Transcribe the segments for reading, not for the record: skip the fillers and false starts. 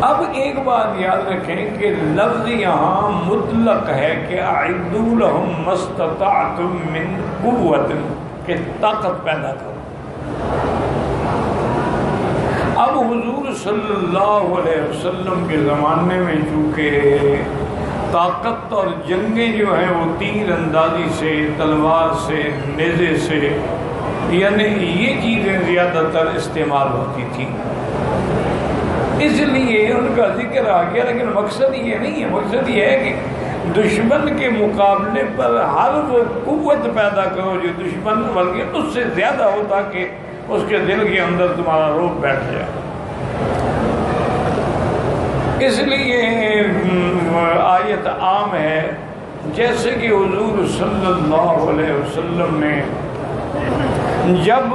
اب ایک بات یاد رکھیں کہ لفظ یہاں مطلق ہے کہ اعدوا لهم ما استطعتم من قوت، کہ طاقت پیدا کرو۔ اب حضور صلی اللہ علیہ وسلم کے زمانے میں چونکہ طاقت اور جنگیں جو ہیں وہ تیر اندازی سے، تلوار سے، نیزے سے، یعنی یہ چیزیں زیادہ تر استعمال ہوتی تھیں، اس لیے ان کا ذکر آ گیا۔ لیکن مقصد یہ نہیں ہے، مقصد یہ ہے کہ دشمن کے مقابلے پر ہر وہ قوت پیدا کرو جو دشمن بلکہ اس سے زیادہ ہو، تاکہ اس کے دل کے اندر تمہارا رعب بیٹھ جائے۔ اس لیے آیت عام ہے، جیسے کہ حضور صلی اللہ علیہ وسلم نے جب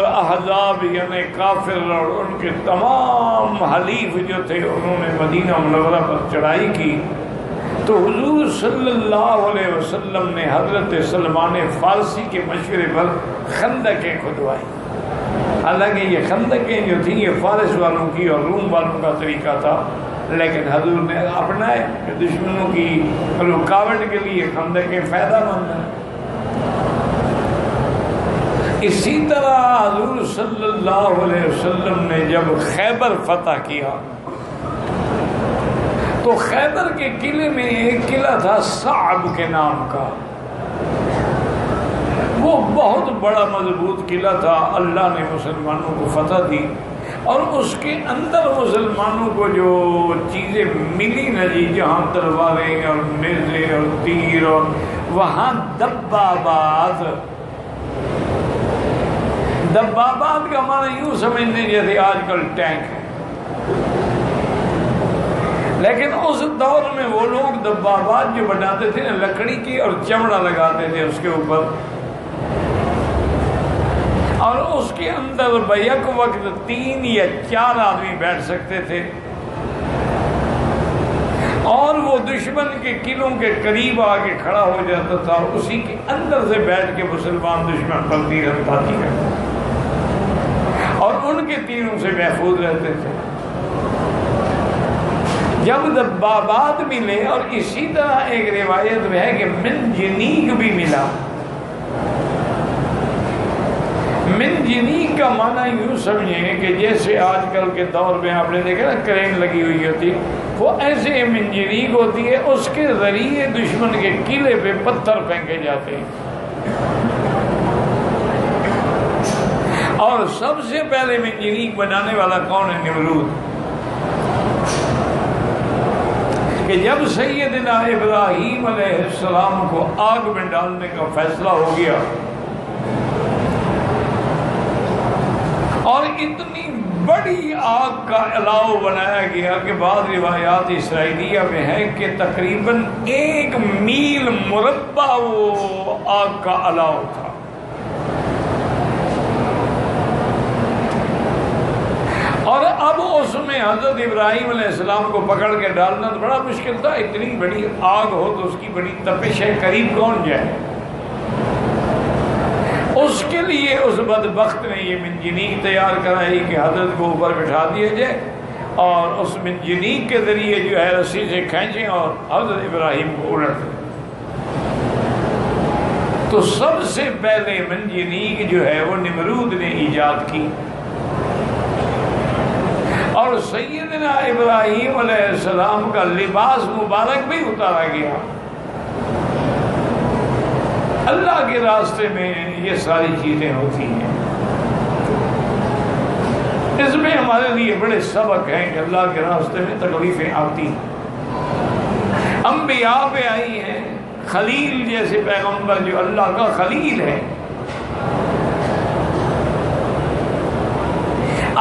احزاب یعنی کافر اور ان کے تمام حلیف جو تھے انہوں نے مدینہ منورہ پر چڑھائی کی، تو حضور صلی اللہ علیہ وسلم نے حضرت سلمان فارسی کے مشورے پر خندقیں کھدوائی۔ حالانکہ یہ خندقیں جو تھیں یہ فارس والوں کی اور روم والوں کا طریقہ تھا، لیکن حضور نے اپنائے کہ دشمنوں کی رکاوٹ کے لیے خندقیں فائدہ مند ہیں۔ اسی طرح حضور صلی اللہ علیہ وسلم نے جب خیبر فتح کیا تو خیبر کے قلعے میں ایک قلعہ تھا صعب کے نام کا، وہ بہت بڑا مضبوط قلعہ تھا۔ اللہ نے مسلمانوں کو فتح دی، اور اس کے اندر مسلمانوں کو جو چیزیں ملی نا جی، جہاں تلواریں اور نیزے اور تیر، اور وہاں دبابات کا معنی یوں سمجھنے جیسے آج کل ٹینک ہے، لیکن اس دور میں وہ لوگ دبابات جو بناتے تھے نا لکڑی کی، اور چمڑا لگاتے تھے اس کے اوپر، اور اس کے اندر بیک وقت 3 یا 4 آدمی بیٹھ سکتے تھے، اور وہ دشمن کے قلعوں کے قریب آ کے کھڑا ہو جاتا تھا، اسی کے اندر سے بیٹھ کے مسلمان دشمن پر تیر اندازی کرتے تھے اور ان کے تیروں سے محفوظ رہتے تھے۔ جب دبابات ملے، اور اسی طرح ایک روایت میں ہے کہ منجنیق بھی ملا۔ منجنیق کا معنی یوں سمجھیں کہ جیسے آج کل کے دور میں آپ نے دیکھا نا کرین لگی ہوئی ہوتی، وہ ایسے منجنیق ہوتی ہے، اس کے ذریعے دشمن کے قلعے پہ پتھر پھینکے جاتے ہیں۔ اور سب سے پہلے منجنیق بنانے والا کون ہے؟ نمرود۔ کہ جب سیدنا ابراہیم علیہ السلام کو آگ میں ڈالنے کا فیصلہ ہو گیا، اور اتنی بڑی آگ کا الاؤ بنایا گیا کہ بعض روایات اسرائیلیہ میں ہے کہ تقریباً 1 میل مربع وہ آگ کا الاؤ تھا۔ اور اب اس میں حضرت ابراہیم علیہ السلام کو پکڑ کے ڈالنا تو بڑا مشکل تھا، اتنی بڑی آگ ہو تو اس کی بڑی تپش ہے، قریب کون جائے؟ اس کے لیے اس بدبخت نے یہ منجنیق تیار کرائی کہ حضرت کو اوپر بٹھا دیا جائے، اور اس منجنیق کے ذریعے جو ہے رسی سے کھینچیں اور حضرت ابراہیم کو الٹ دیں۔ تو سب سے پہلے منجنیق جو ہے وہ نمرود نے ایجاد کی، اور سیدنا ابراہیم علیہ السلام کا لباس مبارک بھی اتارا گیا۔ اللہ کے راستے میں یہ ساری چیزیں ہوتی ہیں، اس میں ہمارے لیے بڑے سبق ہیں کہ اللہ کے راستے میں تکلیفیں آتی ہیں۔ انبیاء پہ آئی ہیں، خلیل جیسے پیغمبر جو اللہ کا خلیل ہے،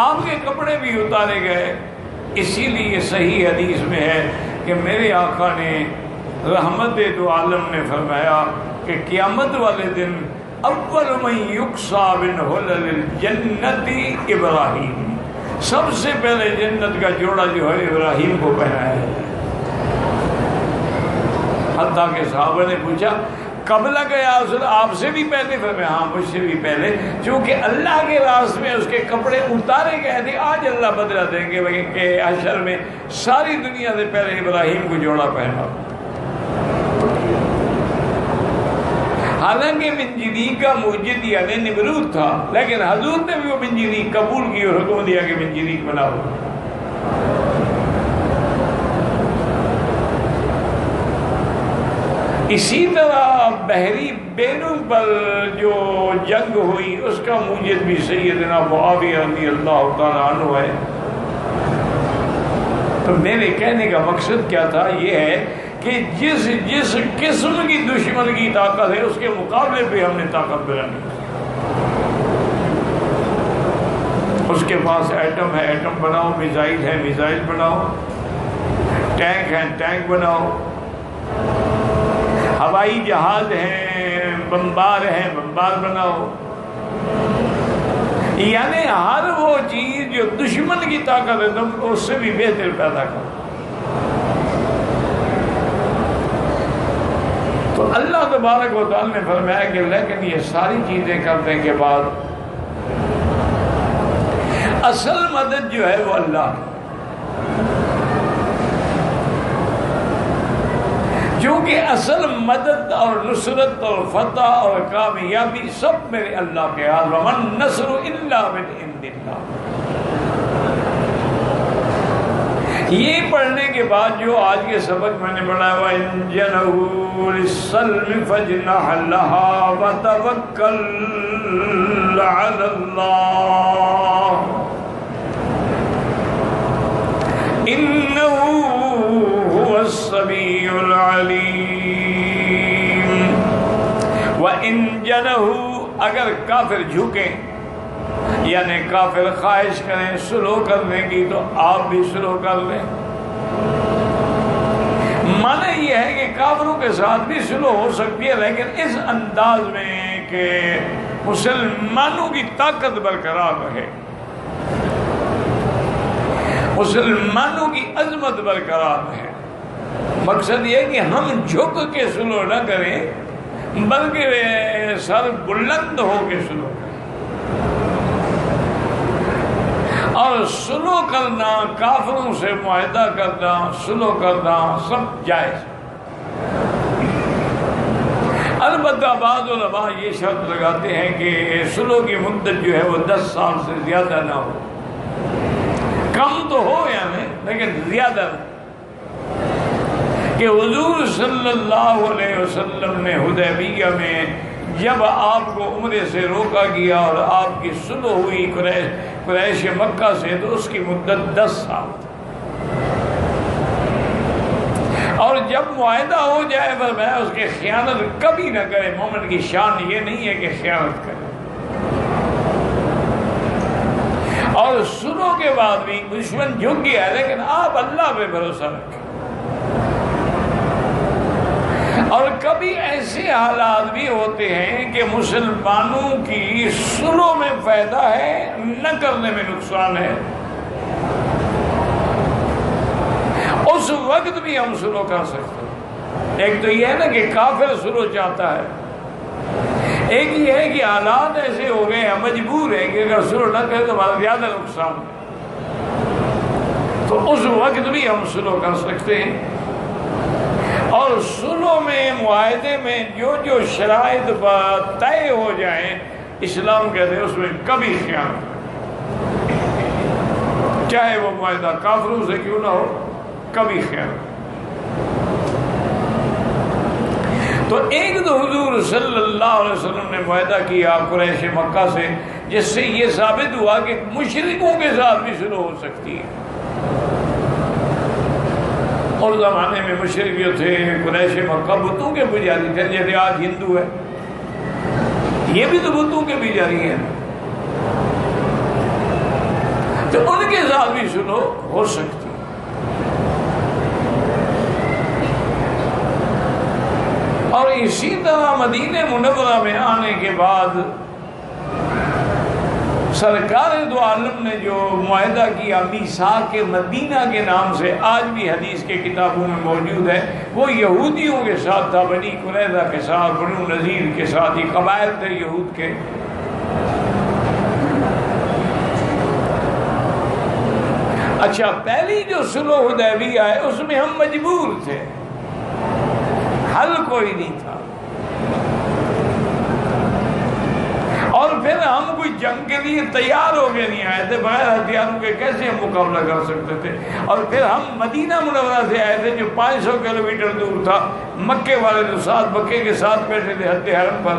آپ کے کپڑے بھی اتارے گئے۔ اسی لیے صحیح حدیث میں ہے کہ میرے آقا نے رحمت دو عالم نے فرمایا کہ قیامت والے دن اول من یکسا من حلل الجنت ابراہیم، سب سے پہلے جنت کا جوڑا جو ہے ابراہیم کو پہنایا ہے۔ حتیٰ کہ صحابہ نے پوچھا قبل کا یا رسول آپ سے بھی پہلے؟ فرمایا ہاں مجھ سے بھی پہلے، چونکہ اللہ کے راستے میں اس کے کپڑے اتارے گئے تھے، آج اللہ بدلا دیں گے کہ حشر میں ساری دنیا سے پہلے ابراہیم کو جوڑا پہنا۔ حالانکہ منجنیق کا موجد یعنی نمرود تھا، لیکن حضور نے بھی وہ منجنیق قبول کی اور حکم دیا کہ منجنیق بناؤ۔ اسی طرح بحری بینوں پر جو جنگ ہوئی اس کا موجد بھی سیدنا معاویہ رضی اللہ تعالیٰ عنہ ہے۔ تو میرے کہنے کا مقصد کیا تھا، یہ ہے کہ جس قسم کی دشمن کی طاقت ہے اس کے مقابلے پہ ہم نے طاقت بنانی۔ اس کے پاس ایٹم ہے، ایٹم بناؤ، میزائل ہے، میزائل بناؤ، ٹینک ہے، ٹینک بناؤ، ہوائی جہاز ہیں، بمبار ہیں، بمبار بناؤ۔ یعنی ہر وہ چیز جو دشمن کی طاقت ہے تم اس سے بھی بہتر پیدا کرو۔ تو اللہ تبارک و تعالی نے فرمایا کہ لیکن یہ ساری چیزیں کرنے کے بعد اصل مدد جو ہے وہ اللہ کی، کیونکہ اصل مدد اور نصرت اور فتح اور کامیابی سب میرے اللہ کے ہاتھ۔ وَمَن نَّصْرُ إِلَّا مِنْ عِندِ اللَّهِ۔ یہ پڑھنے کے بعد جو آج کے سبق میں نے پڑھا وَإِن جَنَحُوا لِلسَّلْمِ فَاجْنَحْ لَهَا وَتَوَكَّلْ عَلَى اللَّهِ إِنَّهُ هُوَ السَّمِيعُ الْعَلِيمُ۔ وَإِن جَنَحُوا، اگر کافر جھکیں یعنی کافر خواہش کریں سلو کرنے کی تو آپ بھی سلو کر لیں۔ معنی یہ ہے کہ کافروں کے ساتھ بھی سلو ہو سکتی ہے، لیکن اس انداز میں کہ مسلمانوں کی طاقت برقرار رہے، مسلمانوں کی عظمت برقرار رہے۔ مقصد یہ ہے کہ ہم جھک کے سلو نہ کریں بلکہ سر بلند ہو کے سلو کریں۔ اور سلو کرنا، کافروں سے معاہدہ کرنا، سلو کرنا سب جائز۔ البتہ بعض علماء یہ شرط لگاتے ہیں کہ سلو کی مدت جو ہے وہ 10 سال سے زیادہ نہ ہو، کم تو ہو یعنی لیکن زیادہ نہ۔ کہ حضور صلی اللہ علیہ وسلم نے حدیبیہ میں جب آپ کو عمرے سے روکا گیا اور آپ کی صلح ہوئی قریش مکہ سے تو اس کی مدت 10 سال، اور جب معاہدہ ہو جائے فرمایا اس کی خیانت کبھی نہ کرے۔ مومن کی شان یہ نہیں ہے کہ خیانت کرے، اور صلح کے بعد بھی دشمن جھک گیا لیکن آپ اللہ پہ بھروسہ رکھیں۔ اور کبھی ایسے حالات بھی ہوتے ہیں کہ مسلمانوں کی صلح میں فائدہ ہے، نہ کرنے میں نقصان ہے، اس وقت بھی ہم صلح کر سکتے ہیں۔ ایک تو یہ ہے نا کہ کافر صلح چاہتا ہے، ایک یہ ہے کہ حالات ایسے ہو گئے ہیں مجبور ہے کہ اگر صلح نہ کرے تو ہمارا زیادہ نقصان ہے، تو اس وقت بھی ہم صلح کر سکتے ہیں۔ اور صلح میں معاہدے میں جو جو شرائط طے ہو جائیں اسلام کہتے ہیں اس میں کبھی خیانت، چاہے وہ معاہدہ کافروں سے کیوں نہ ہو، کبھی خیانت۔ تو ایک تو حضور صلی اللہ علیہ وسلم نے معاہدہ کیا قریش مکہ سے، جس سے یہ ثابت ہوا کہ مشرکوں کے ساتھ بھی صلح ہو سکتی ہے۔ اور زمانے میں مشرک جو تھے قریش مکہ بتوں کے پجاری تھے، جیسے آج ہندو ہے، یہ بھی تو بتوں کے پجاری ہیں، تو ان کے ساتھ بھی صلح ہو سکتی ہے۔ اور اسی طرح مدینہ منورہ میں آنے کے بعد سرکار دو عالم نے جو معاہدہ کیا میثاق مدینہ کے نام سے، آج بھی حدیث کے کتابوں میں موجود ہے، وہ یہودیوں کے ساتھ تھا، بنی قریظہ کے ساتھ، بنو نذیر کے ساتھ، یہ قبائل تھے یہود کے۔ اچھا، پہلی جو صلح حدیبیہ ہے اس میں ہم مجبور تھے، حل کوئی نہیں تھا، اور پھر ہم کوئی جنگ کے لیے تیار ہو کے نہیں آئے تھے، بغیر ہتھیاروں کے کیسے ہم مقابلہ کر سکتے تھے؟ اور پھر ہم مدینہ منورہ سے آئے تھے جو 500 کلومیٹر دور تھا، مکے والے جو ساتھ مکے کے ساتھ بیٹھے تھے حد حرم پر،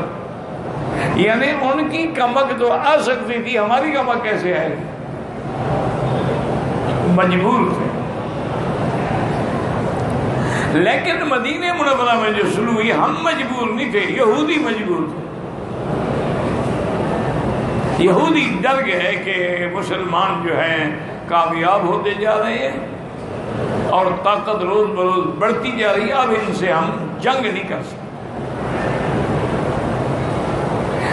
یعنی ان کی کمک تو آ سکتی تھی، ہماری کمک کیسے آئے گی؟ مجبور تھے۔ لیکن مدینہ منورہ میں جو صلح ہوئی، ہم مجبور نہیں تھے، یہودی مجبور تھے۔ یہودی ڈر گئے کہ مسلمان جو ہیں کامیاب ہوتے جا رہے ہیں اور طاقت روز بروز بڑھتی جا رہی ہے، اب ان سے ہم جنگ نہیں کر سکتے۔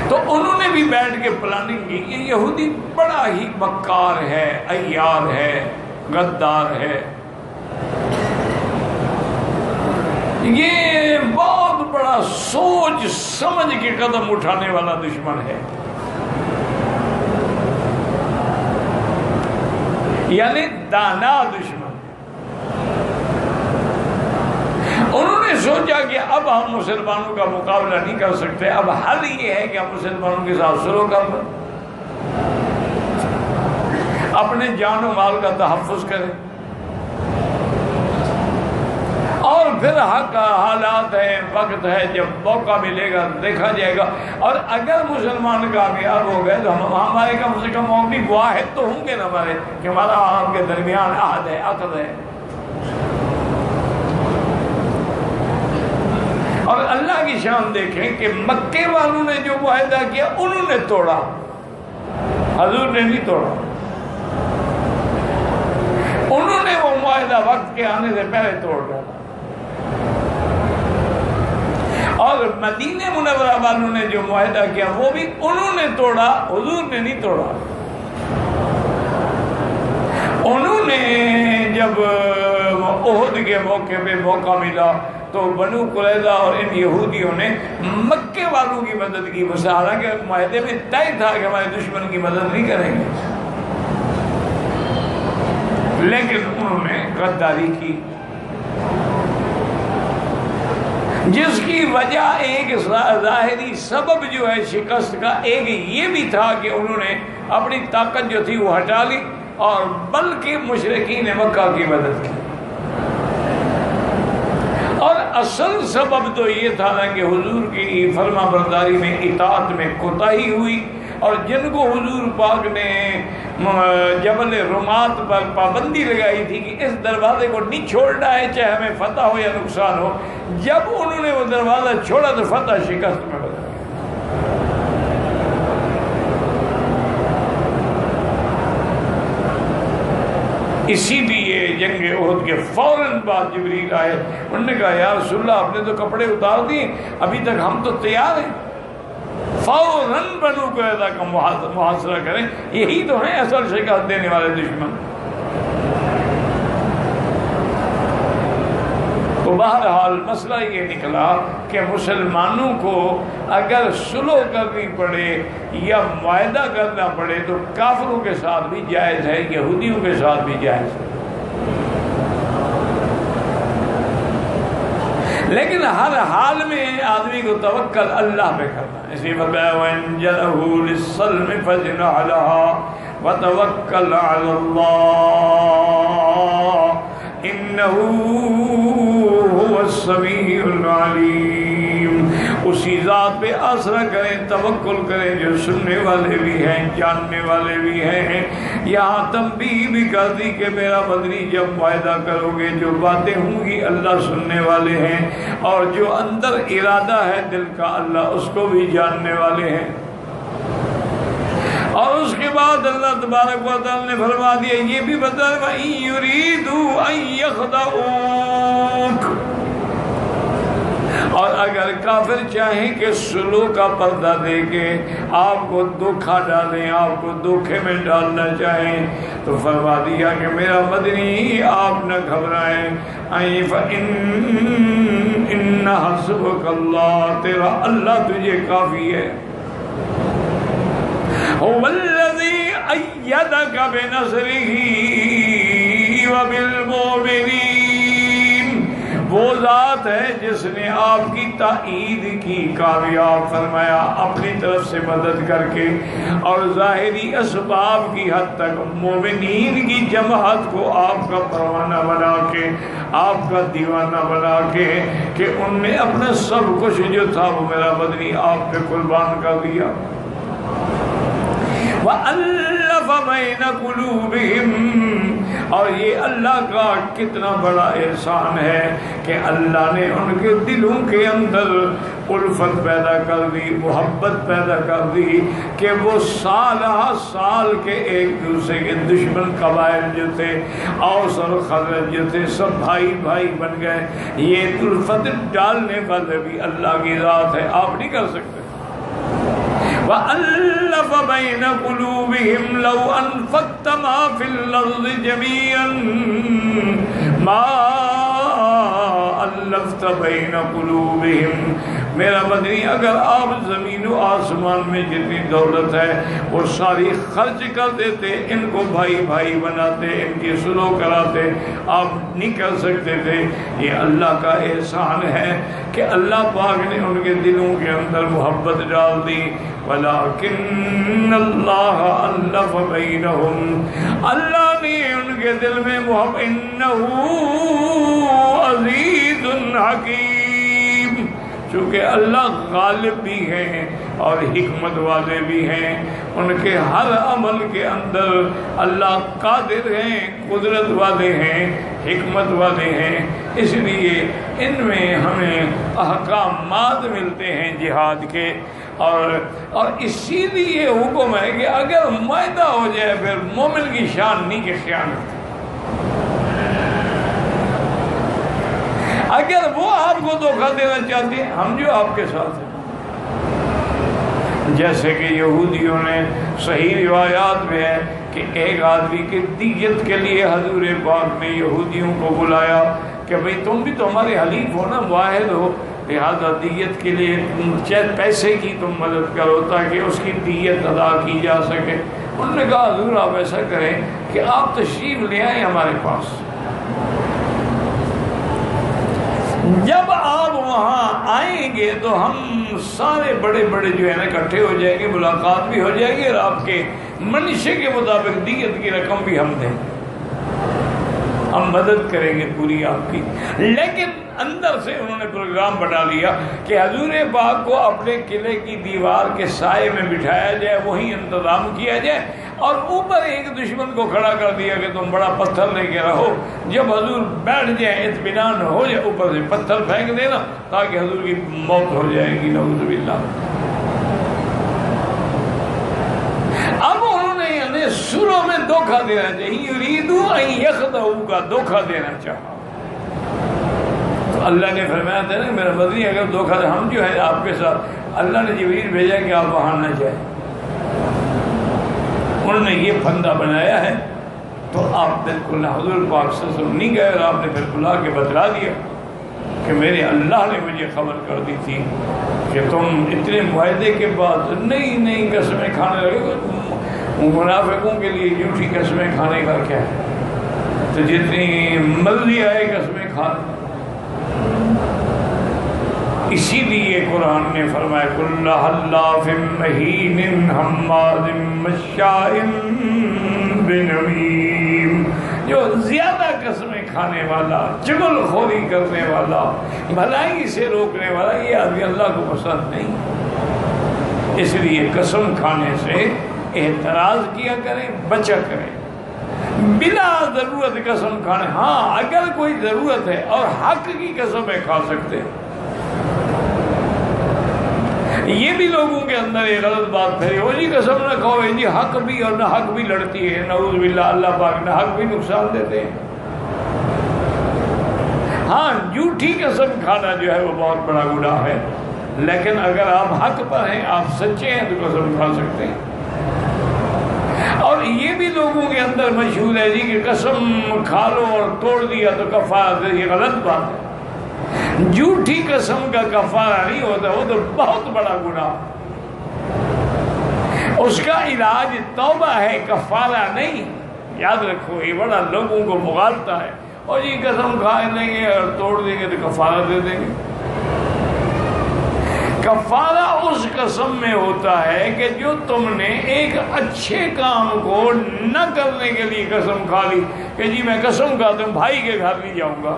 تو انہوں نے بھی بیٹھ کے پلاننگ کی کہ یہودی بڑا ہی مکار ہے، عیار ہے، غدار ہے، یہ بہت بڑا سوچ سمجھ کے قدم اٹھانے والا دشمن ہے، یعنی دانا دشمن۔ انہوں نے سوچا کہ اب ہم مسلمانوں کا مقابلہ نہیں کر سکتے، اب حل یہ ہے کہ ہم مسلمانوں کے ساتھ صلح کر لیں، اپنے جان و مال کا تحفظ کریں، اور پھر حق حالات ہے، وقت ہے، جب موقع ملے گا دیکھا جائے گا، اور اگر مسلمان کامیاب ہو گئے تو ہمارے کم سے کم وہ بھی واحد تو ہوں گے نا ہمارے، کہ ہمارا آپ کے درمیان عہد ہے، عقد ہے۔ اور اللہ کی شان دیکھیں کہ مکے والوں نے جو معاہدہ کیا انہوں نے توڑا، حضور نے نہیں توڑا، انہوں نے وہ معاہدہ وقت کے آنے سے پہلے توڑ ڈالا، اور مدینہ منورہ والوں نے جو معاہدہ کیا وہ بھی انہوں نے توڑا، حضور نے نہیں توڑا۔ انہوں نے جب احد کے موقع پہ موقع ملا تو بنو قریظہ اور ان یہودیوں نے مکے والوں کی مدد کی، حالانکہ معاہدے میں طے تھا کہ ہمارے دشمن کی مدد نہیں کریں گے، لیکن انہوں نے غداری کی، جس کی وجہ ایک ظاہری سبب جو ہے شکست کا، ایک یہ بھی تھا کہ انہوں نے اپنی طاقت جو تھی وہ ہٹا لی، اور بلکہ مشرکین مکہ کی مدد کی، اور اصل سبب تو یہ تھا نا کہ حضور کی فرما برداری میں، اطاعت میں کوتاہی ہوئی، اور جن کو حضور پاک نے جبل رمات پر پابندی لگائی تھی کہ اس دروازے کو نہیں چھوڑنا ہے چاہے ہمیں فتح ہو یا نقصان ہو، جب انہوں نے وہ دروازہ چھوڑا تو فتح شکست میں بدل گئی۔ اسی لیے جنگ احد کے فوراً بعد جبریل آئے، انہوں نے کہا یا رسول اللہ آپ نے تو کپڑے اتار دیے، ابھی تک ہم تو تیار ہیں، فوراً بنو قریظہ کا محاصرہ کریں، یہی تو ہیں اصل شکست دینے والے دشمن۔ تو بہرحال مسئلہ یہ نکلا کہ مسلمانوں کو اگر صلح کرنی پڑے یا معاہدہ کرنا پڑے تو کافروں کے ساتھ بھی جائز ہے، یہودیوں کے ساتھ بھی جائز ہے، لیکن ہر حال میں آدمی کو توکل اللہ پہ کرنا ہے، اسی فرمایا وَإِن جَنَحُوا لِلسَّلْمِ فَاجْنَحْ لَهَا وَتَوَكَّلْ عَلَى اللَّهِ إِنَّهُ هُوَ السَّمِيعُ الْعَلِيمُ۔ اسی ذات پہ آسرا کریں، توکل کریں جو سننے والے بھی ہیں، جاننے والے بھی ہیں۔ یہاں تنبیہ بھی کر دی کہ میرا مدنی جب معاہدہ کرو گے جو باتیں ہوں گی اللہ سننے والے ہیں، اور جو اندر ارادہ ہے دل کا اللہ اس کو بھی جاننے والے ہیں۔ اور اس کے بعد اللہ تبارک و تعالی نے فرما دیا، یہ بھی بتا وَإِن يُرِيدُوا أَن يَخْدَعُوكَ، اور اگر کافر چاہیں کہ سلو کا پردہ دے کے آپ کو دھوکہ ڈالیں، آپ کو دھوکے میں ڈالنا چاہیں، تو فرما دیا کہ میرا مدنی آپ نہ گھبرائیں، ان حسبک اللہ، تیرا اللہ تجھے کافی ہے، هو الذی ایدک بنصرہ وبالمؤمنین، وہ ذات ہے جس نے آپ کی تائید کی، کامیاب فرمایا اپنی طرف سے مدد کر کے، اور ظاہری اسباب کی حد تک مومنین کی جماعت کو آپ کا پروانہ بنا کے، آپ کا دیوانہ بنا کے، کہ ان نے اپنا سب کچھ جو تھا وہ میرا مدنی آپ پہ قربان کر دیا۔ وَأَلَّفَ بَيْنَ قُلُوبِهِمْ، اور یہ اللہ کا کتنا بڑا احسان ہے کہ اللہ نے ان کے دلوں کے اندر الفت پیدا کر دی، محبت پیدا کر دی، کہ وہ سالہ سال کے ایک دوسرے کے دشمن قبائل جو تھے، اوس اور خزرج جو تھے، سب بھائی بھائی بن گئے۔ یہ الفت ڈالنے والے بھی اللہ کی ذات ہے، آپ نہیں کر سکتے۔ وَأَلَّفَ بَيْنَ قُلُوبِهِمْ لَوْ أَنفَقْتَ مَا فِي الْأَرْضِ جَمِيعًا مَا أَلَّفْتَ بَيْنَ قُلُوبِهِمْ، میرا مدنی اگر آپ زمین و آسمان میں جتنی دولت ہے وہ ساری خرچ کر دیتے، ان کو بھائی بھائی بناتے، ان کی صلح کراتے، آپ نہیں کر سکتے تھے۔ یہ اللہ کا احسان ہے کہ اللہ پاک نے ان کے دلوں کے اندر محبت ڈال دی۔ وَلَٰكِنَّ اللَّهَ أَلَّفَ بَيْنَهُمْ، اللہ نے ان کے دل میں محبت، إِنَّهُ عَزِيزٌ حَكِيمٌ، چونکہ اللہ غالب بھی ہیں اور حکمت والے بھی ہیں، ان کے ہر عمل کے اندر اللہ قادر ہیں، قدرت والے ہیں، حکمت والے ہیں۔ اس لیے ان میں ہمیں احکامات ملتے ہیں جہاد کے، اور اسی لیے حکم ہے کہ اگر معاہدہ ہو جائے پھر مومن کی شان نہیں کہ خیانت، اگر وہ آپ کو دھوکہ دینا چاہتے ہیں، ہم جو آپ کے ساتھ ہیں، جیسے کہ یہودیوں نے صحیح روایات میں ہے کہ ایک آدمی کی دیت کے لیے حضور پاک نے یہودیوں کو بلایا کہ بھئی تم بھی تو ہمارے حلیف ہو نا، واحد ہو، لہذا دیت کے لیے چاہے پیسے کی تم مدد کرو تاکہ اس کی دیت ادا کی جا سکے۔ انہوں نے کہا حضور آپ ایسا کریں کہ آپ تشریف لے آئیں ہمارے پاس، جب آپ وہاں آئیں گے تو ہم سارے بڑے بڑے جو ہے نا اکٹھے ہو جائیں گے، ملاقات بھی ہو جائے گی، اور آپ کے منشے کے مطابق دیت کی رقم بھی ہم دیں، ہم مدد کریں گے پوری آپ کی۔ لیکن اندر سے انہوں نے پروگرام بنا لیا کہ حضور پاک کو اپنے قلعے کی دیوار کے سائے میں بٹھایا جائے، وہیں انتظام کیا جائے، اور اوپر ایک دشمن کو کھڑا کر دیا کہ تم بڑا پتھر لے کے رہو، جب حضور بیٹھ جائے اطمینان ہو جائے اوپر سے پتھر پھینک دینا تاکہ حضور کی موت ہو جائے گی، نعوذ باللہ۔ اب انہوں نے یعنی سروں میں دھوکہ دینا چاہیے، یریدو ان یخدعوا کا دھوکہ دینا چاہا۔ تو اللہ نے فرمایا تھا نا میرا مدنی اگر دھوکہ دے، ہم جو ہے آپ کے ساتھ، اللہ نے جبریل بھیجا کہ آپ وہاں نہ جائیں، انہوں نے یہ پھندا بنایا ہے، تو آپ بالکل حضور پاک صلی اللہ علیہ وسلم نہیں گئے، اور آپ نے پھر بلا کے بتلا دیا کہ میرے اللہ نے مجھے خبر کر دی تھی کہ تم اتنے معاہدے کے بعد نئی نئی قسمیں کھانے لگے۔ منافقوں کے لیے جھوٹی قسمیں کھانے کا کیا ہے، تو جتنی مرضی آئے قسمیں کھانا۔ اسی لیے قرآن نے فرمایا کل حلاف مہین حماد مشاء بنمیم، جو زیادہ قسمیں کھانے والا، چغل خوری کرنے والا، بھلائی سے روکنے والا، یہ آدمی اللہ کو پسند نہیں۔ اس لیے قسم کھانے سے احتراز کیا کریں، بچا کریں، بلا ضرورت قسم کھانے۔ ہاں اگر کوئی ضرورت ہے اور حق کی قسمیں کھا سکتے ہیں، یہ بھی لوگوں کے اندر ایک غلط بات پھیلی، وہ جی قسم نہ کھاؤ، جی حق بھی اور نہ حق بھی لڑتی ہے، نعوذ باللہ، اللہ پاک نہ حق بھی نقصان دیتے ہیں۔ ہاں جھوٹی قسم کھانا جو ہے وہ بہت بڑا گناہ ہے، لیکن اگر آپ حق پر ہیں، آپ سچے ہیں، تو قسم کھا سکتے ہیں۔ اور یہ بھی لوگوں کے اندر مشہور ہے جی کہ قسم کھا لو اور توڑ دیا تو کفارہ، یہ غلط بات ہے۔ جھوٹی قسم کا کفارہ نہیں ہوتا، وہ تو بہت بڑا گناہ، اس کا علاج توبہ ہے، کفارہ نہیں۔ یاد رکھو، یہ بڑا لوگوں کو مغالطہ ہے، اور یہ قسم کھا لیں گے اور توڑ دیں گے تو کفارہ دے دیں گے۔ کفارہ اس قسم میں ہوتا ہے کہ جو تم نے ایک اچھے کام کو نہ کرنے کے لیے قسم کھا لی کہ جی میں قسم کھاتا ہوں بھائی کے گھر نہیں جاؤں گا،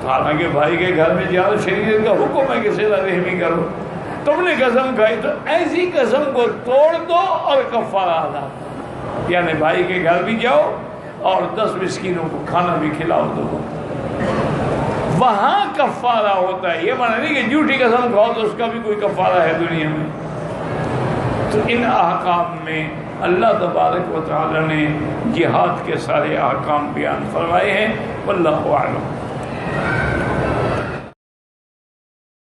حالانکہ بھائی کے گھر میں جاؤ، شریعت کا حکم ہے کہ صلہ رحمی کرو، تم نے قسم کھائی تو ایسی قسم کو توڑ دو اور کفارہ ادا، یعنی بھائی کے گھر بھی جاؤ اور 10 مسکینوں کو کھانا بھی کھلاؤ دو، وہاں کفارہ ہوتا ہے۔ یہ معنی نہیں کہ جھوٹی قسم کھاؤ تو اس کا بھی کوئی کفارہ ہے دنیا میں۔ تو ان احکام میں اللہ تبارک و تعالی نے جہاد کے سارے احکام بیان فرمائے ہیں، واللہ اعلم۔